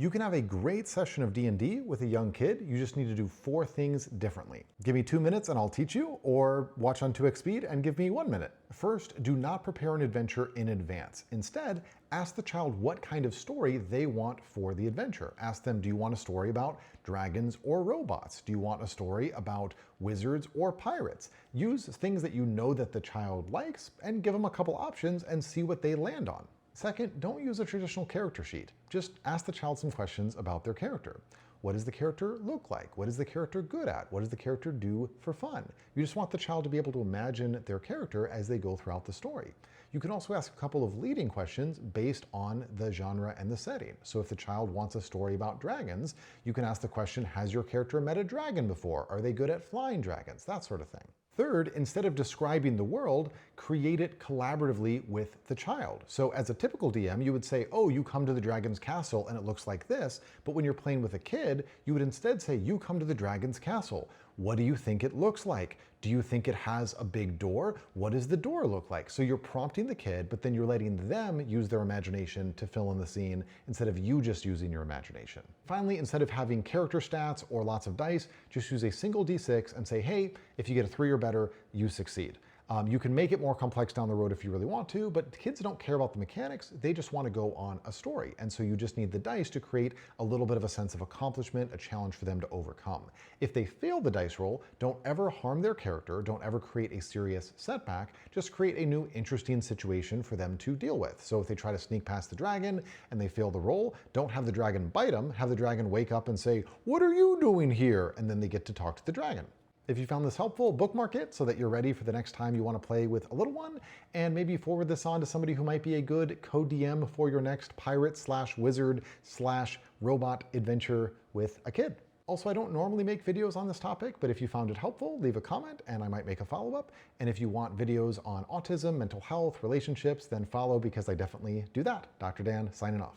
You can have a great session of D&D with a young kid. You just need to do 4 things differently. Give me 2 minutes and I'll teach you, or watch on 2x speed and give me 1 minute. First, do not prepare an adventure in advance. Instead, ask the child what kind of story they want for the adventure. Ask them, do you want a story about dragons or robots? Do you want a story about wizards or pirates? Use things that you know that the child likes and give them a couple options and see what they land on. Second, don't use a traditional character sheet. Just ask the child some questions about their character. What does the character look like? What is the character good at? What does the character do for fun? You just want the child to be able to imagine their character as they go throughout the story. You can also ask a couple of leading questions based on the genre and the setting. So if the child wants a story about dragons, you can ask the question, has your character met a dragon before? Are they good at flying dragons? That sort of thing. Third, instead of describing the world, create it collaboratively with the child. So as a typical DM, you would say, oh, you come to the dragon's castle and it looks like this. But when you're playing with a kid, you would instead say, you come to the dragon's castle. What do you think it looks like? Do you think it has a big door? What does the door look like? So you're prompting the kid, but then you're letting them use their imagination to fill in the scene instead of you just using your imagination. Finally, instead of having character stats or lots of dice, just use a single d6 and say, hey, if you get a 3 or better, you succeed. You can make it more complex down the road if you really want to, but kids don't care about the mechanics. They just want to go on a story. And so you just need the dice to create a little bit of a sense of accomplishment, a challenge for them to overcome. If they fail the dice roll, don't ever harm their character. Don't ever create a serious setback. Just create a new interesting situation for them to deal with. So if they try to sneak past the dragon and they fail the roll, don't have the dragon bite them. Have the dragon wake up and say, what are you doing here? And then they get to talk to the dragon. If you found this helpful, bookmark it so that you're ready for the next time you want to play with a little one, and maybe forward this on to somebody who might be a good co-DM for your next pirate/wizard/robot adventure with a kid. Also, I don't normally make videos on this topic, but if you found it helpful, leave a comment and I might make a follow-up. And if you want videos on autism, mental health, relationships, then follow because I definitely do that. Dr. Dan, signing off.